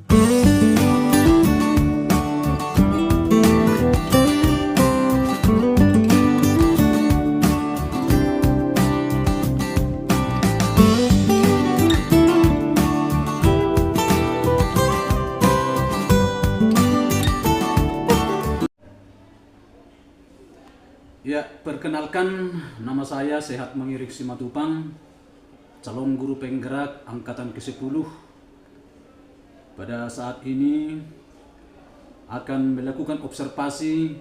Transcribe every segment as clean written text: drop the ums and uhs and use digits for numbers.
Ya, perkenalkan, nama saya Sehat Mengirik Simatupang, calon guru penggerak angkatan ke-10. Pada saat ini akan melakukan observasi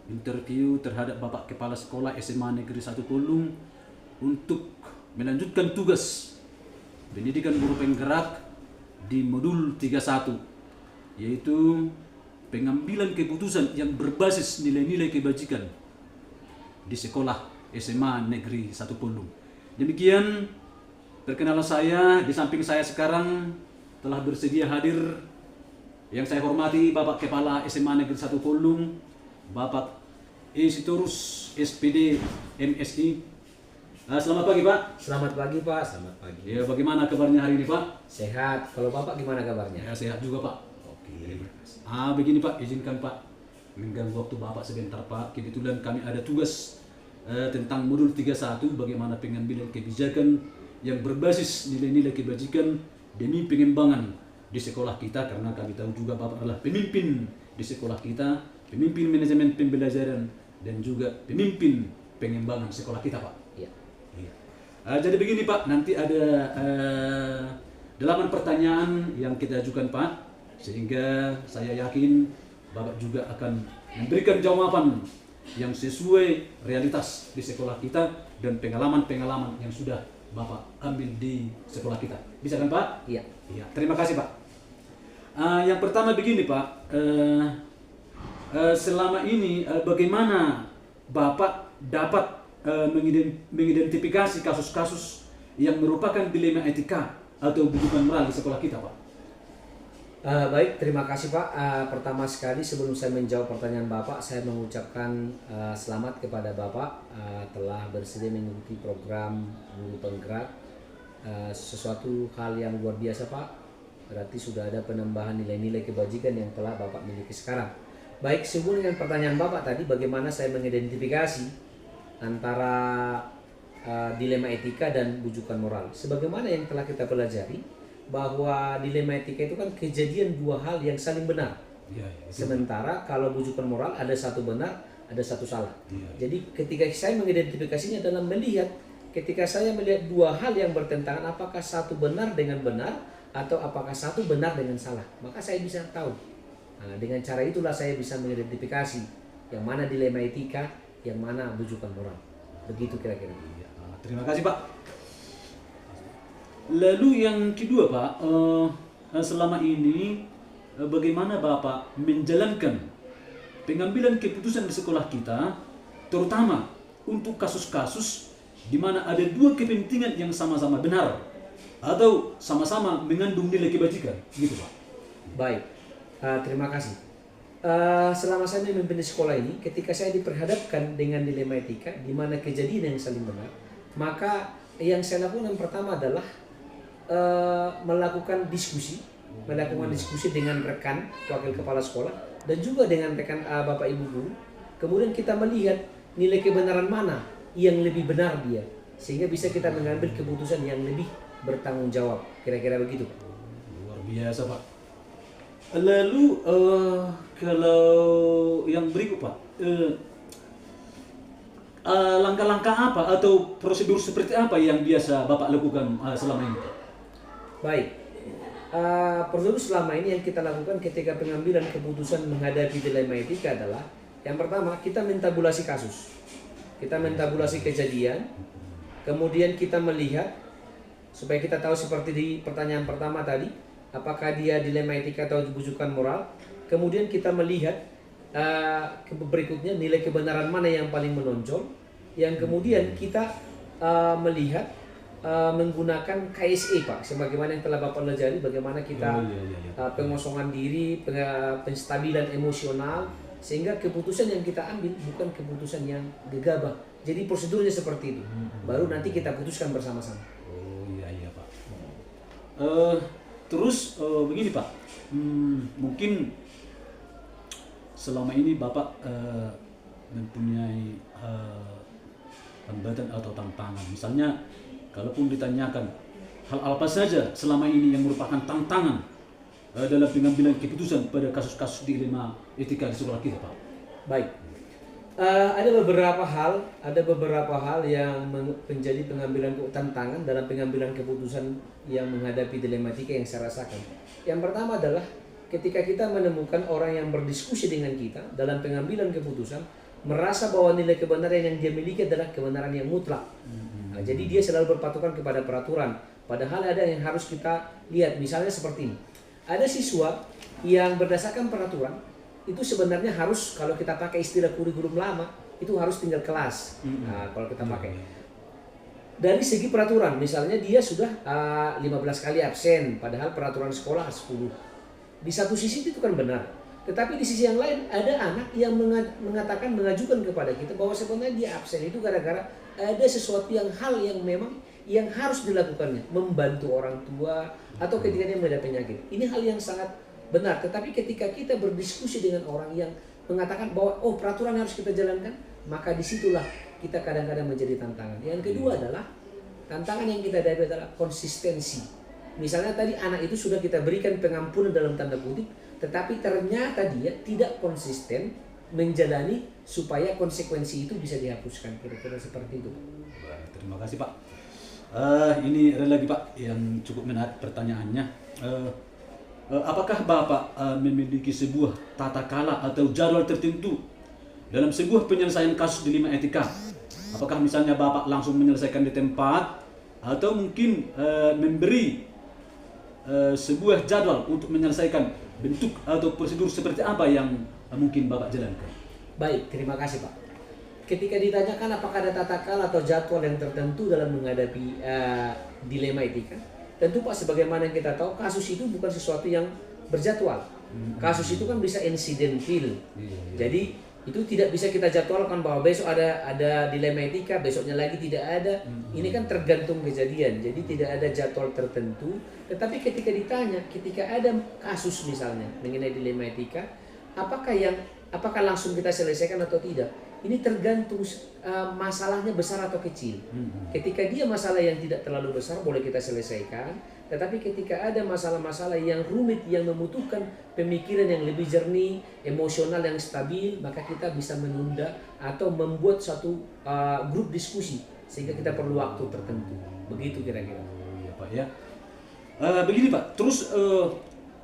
interview terhadap Bapak Kepala Sekolah SMA Negeri 1 Polung untuk melanjutkan tugas pendidikan guru penggerak di modul 31, yaitu pengambilan keputusan yang berbasis nilai-nilai kebajikan di sekolah SMA Negeri 1 Polung. Demikian perkenalan saya. Di samping saya sekarang telah bersedia hadir yang saya hormati Bapak Kepala SMA Negeri 1 Polung, Bapak Sitorus SPD MSI. Selamat pagi Pak. Selamat pagi Pak, selamat pagi. Ya, bagaimana kabarnya hari ini Pak? Sehat. Kalau Bapak gimana kabarnya? Ya, sehat juga Pak. Oke. Begini Pak, izinkan Pak mengganggu waktu Bapak sebentar Pak. Kebetulan kami ada tugas tentang modul 31, bagaimana pengambilan kebijakan yang berbasis nilai-nilai kebajikan demi pengembangan di sekolah kita, karena kami tahu juga Bapak adalah pemimpin di sekolah kita, pemimpin manajemen pembelajaran dan juga pemimpin pengembangan sekolah kita Pak. Iya. Jadi begini Pak, nanti ada 8 pertanyaan yang kita ajukan Pak, sehingga saya yakin Bapak juga akan memberikan jawaban yang sesuai realitas di sekolah kita dan pengalaman-pengalaman yang sudah Bapak ambil di sekolah kita. Bisa kan Pak? Iya. Iya. Terima kasih Pak. Yang pertama begini Pak, selama ini bagaimana Bapak dapat mengidentifikasi kasus-kasus yang merupakan dilema etika atau bujukan moral di sekolah kita Pak? Baik, terima kasih Pak. Pertama sekali sebelum saya menjawab pertanyaan Bapak, saya mengucapkan selamat kepada Bapak telah bersedia mengikuti program guru penggerak. Sesuatu hal yang luar biasa Pak, berarti sudah ada penambahan nilai-nilai kebajikan yang telah Bapak miliki sekarang. Baik, sebelum dengan pertanyaan Bapak tadi, bagaimana saya mengidentifikasi antara dilema etika dan bujukan moral. Sebagaimana yang telah kita pelajari, bahwa dilema etika itu kan kejadian dua hal yang saling benar. Sementara kalau bujukan moral ada satu benar, ada satu salah. Jadi ketika saya mengidentifikasinya dalam melihat, ketika saya melihat dua hal yang bertentangan, apakah satu benar dengan benar atau apakah satu benar dengan salah, maka saya bisa tahu. Nah, dengan cara itulah saya bisa mengidentifikasi yang mana dilema etika, yang mana bujukan moral. Begitu kira-kira. Terima kasih Pak. Lalu yang kedua Pak, selama ini bagaimana Bapak menjalankan pengambilan keputusan di sekolah kita, terutama untuk kasus-kasus di mana ada dua kepentingan yang sama-sama benar atau sama-sama mengandung nilai kebajikan, gitu Pak? Baik, terima kasih. Selama saya memimpin di sekolah ini, ketika saya diperhadapkan dengan dilema etika di mana kejadian yang saling benar, maka yang saya lakukan yang pertama adalah melakukan diskusi dengan rekan wakil kepala sekolah dan juga dengan rekan Bapak Ibu guru. Kemudian kita melihat nilai kebenaran mana yang lebih benar dia, sehingga bisa kita mengambil keputusan yang lebih bertanggung jawab. Kira-kira begitu Pak. Luar biasa Pak. Lalu kalau yang berikut Pak, langkah-langkah apa atau prosedur seperti apa yang biasa Bapak lakukan selama ini? Baik, prosedur selama ini yang kita lakukan ketika pengambilan keputusan menghadapi dilema etika adalah yang pertama, kita mentabulasi kasus, kita mentabulasi kejadian, kemudian kita melihat supaya kita tahu seperti di pertanyaan pertama tadi, apakah dia dilema etika atau bujukan moral. Kemudian kita melihat berikutnya nilai kebenaran mana yang paling menonjol, yang kemudian kita melihat menggunakan KSE Pak, sebagaimana yang telah Bapak pelajari, bagaimana kita pengosongan diri, penstabilan emosional, sehingga keputusan yang kita ambil bukan keputusan yang gegabah. Jadi prosedurnya seperti itu, baru nanti kita putuskan bersama-sama. Oh iya Pak. Terus begini Pak, Mungkin selama ini Bapak mempunyai hambatan atau tantangan. Misalnya, kalaupun ditanyakan hal apa saja selama ini yang merupakan tantangan dalam pengambilan keputusan pada kasus-kasus dilema etika di sekolah kita, Pak. Baik. Ada beberapa hal yang menjadi pengambilan tantangan dalam pengambilan keputusan yang menghadapi dilematika yang saya rasakan. Yang pertama adalah ketika kita menemukan orang yang berdiskusi dengan kita dalam pengambilan keputusan, merasa bahwa nilai kebenaran yang dia miliki adalah kebenaran yang mutlak. Nah, jadi dia selalu berpatokan kepada peraturan. Padahal ada yang harus kita lihat, misalnya seperti ini. Ada siswa yang berdasarkan peraturan, itu sebenarnya harus, kalau kita pakai istilah kurikulum lama, itu harus tinggal kelas. Nah, kalau kita pakai. Dari segi peraturan, misalnya dia sudah 15 kali absen, padahal peraturan sekolah 10. Di satu sisi itu kan benar. Tetapi di sisi yang lain ada anak yang mengajukan kepada kita bahwa sebenarnya dia absen itu gara-gara ada sesuatu hal yang memang yang harus dilakukannya, membantu orang tua atau ketika dia menghadapi penyakit. Ini hal yang sangat benar. Tetapi ketika kita berdiskusi dengan orang yang mengatakan bahwa peraturan harus kita jalankan, maka disitulah kita kadang-kadang menjadi tantangan. Yang kedua adalah tantangan yang kita hadapi adalah konsistensi. Misalnya tadi anak itu sudah kita berikan pengampunan dalam tanda kutip, tetapi ternyata dia tidak konsisten menjalani supaya konsekuensi itu bisa dihapuskan. Kira-kira seperti itu. Terima kasih, Pak. Ini ada lagi, Pak, yang cukup menarik pertanyaannya. Apakah Bapak memiliki sebuah tata kala atau jadwal tertentu dalam sebuah penyelesaian kasus dilema etika? Apakah misalnya Bapak langsung menyelesaikan di tempat atau mungkin memberi sebuah jadwal untuk menyelesaikan bentuk atau prosedur seperti apa yang mungkin Bapak jalankan? Baik, terima kasih, Pak. Ketika ditanyakan apakah ada tata kala atau jadwal yang tertentu dalam menghadapi dilema etika, tentu Pak, sebagaimana yang kita tahu, kasus itu bukan sesuatu yang berjadwal. Kasus itu kan bisa insidentil. Jadi itu tidak bisa kita jadwalkan bahwa besok ada dilema etika, besoknya lagi tidak ada. Ini kan tergantung kejadian. Jadi tidak ada jadwal tertentu. Tetapi ketika ditanya, ketika ada kasus misalnya mengenai dilema etika, apakah langsung kita selesaikan atau tidak? Ini tergantung masalahnya besar atau kecil. Ketika dia masalah yang tidak terlalu besar, boleh kita selesaikan. Tetapi ketika ada masalah-masalah yang rumit, yang membutuhkan pemikiran yang lebih jernih, emosional yang stabil, maka kita bisa menunda atau membuat satu grup diskusi sehingga kita perlu waktu tertentu. Begitu kira-kira. Ya, Pak, ya. Begini, Pak. Terus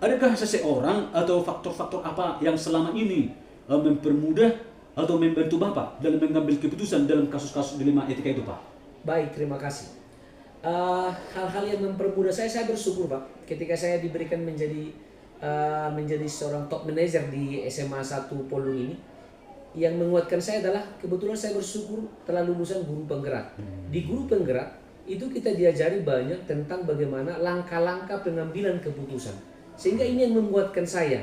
adakah seseorang atau faktor-faktor apa yang selama ini mempermudah atau membantu Bapak dalam mengambil keputusan dalam kasus-kasus dilema etika itu, Pak? Baik, terima kasih. Hal-hal yang mempermudah saya bersyukur, Pak, ketika saya diberikan menjadi seorang top manager di SMA 1 Polung ini. Yang menguatkan saya adalah kebetulan saya bersyukur telah lulusan guru penggerak. Di guru penggerak itu kita diajari banyak tentang bagaimana langkah-langkah pengambilan keputusan. Sehingga ini yang membuatkan saya.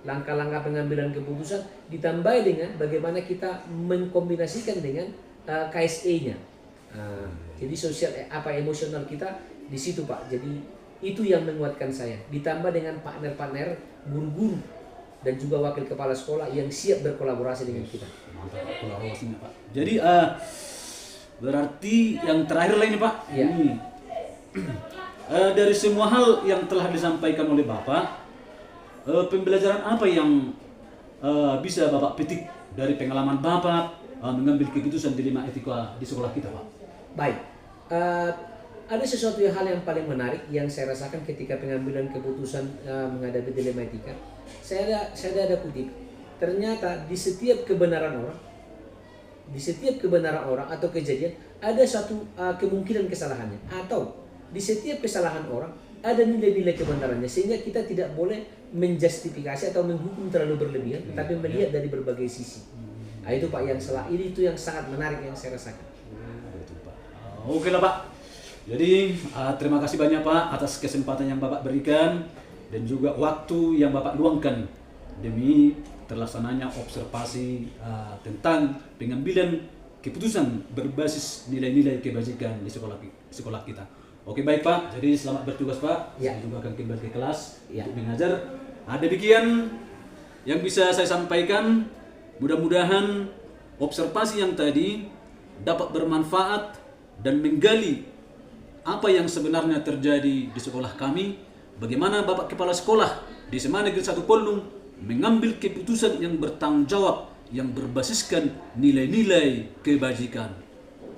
Langkah-langkah pengambilan keputusan ditambah dengan bagaimana kita mengkombinasikan dengan KSE-nya. Jadi emosional kita di situ, Pak. Jadi itu yang menguatkan saya. Ditambah dengan partner-partner guru-guru dan juga wakil kepala sekolah yang siap berkolaborasi dengan kita. Mantap, kolaborasinya, Pak. Jadi berarti yang terakhir lah ini, Pak. Ya. Ini dari semua hal yang telah disampaikan oleh Bapak, pembelajaran apa yang bisa Bapak petik dari pengalaman Bapak mengambil keputusan dilema etika di sekolah kita, Pak? Baik, ada sesuatu hal yang paling menarik yang saya rasakan ketika pengambilan keputusan menghadapi dilema etika. Saya ada kutip. Ternyata di setiap kebenaran orang atau kejadian ada satu kemungkinan kesalahannya, atau di setiap kesalahan orang ada nilai-nilai kebenarannya, sehingga kita tidak boleh menjustifikasi atau menghukum terlalu berlebihan, tetapi melihat dari berbagai sisi. Nah, itu, Pak, itu yang sangat menarik yang saya rasakan. Oke lah, Pak. Jadi terima kasih banyak, Pak, atas kesempatan yang Bapak berikan dan juga waktu yang Bapak luangkan demi terlaksananya observasi tentang pengambilan keputusan berbasis nilai-nilai kebajikan di sekolah kita. Oke, baik, Pak. Jadi selamat bertugas, Pak. Ya. Saya juga akan kembali ke kelas Ya. untuk mengajar. Demikian yang bisa saya sampaikan. Mudah-mudahan observasi yang tadi dapat bermanfaat dan menggali apa yang sebenarnya terjadi di sekolah kami. Bagaimana Bapak Kepala Sekolah di SMA Negeri 1 Polung mengambil keputusan yang bertanggung jawab, yang berbasiskan nilai-nilai kebajikan.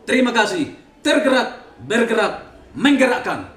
Terima kasih. Tergerak, bergerak, menggerakkan.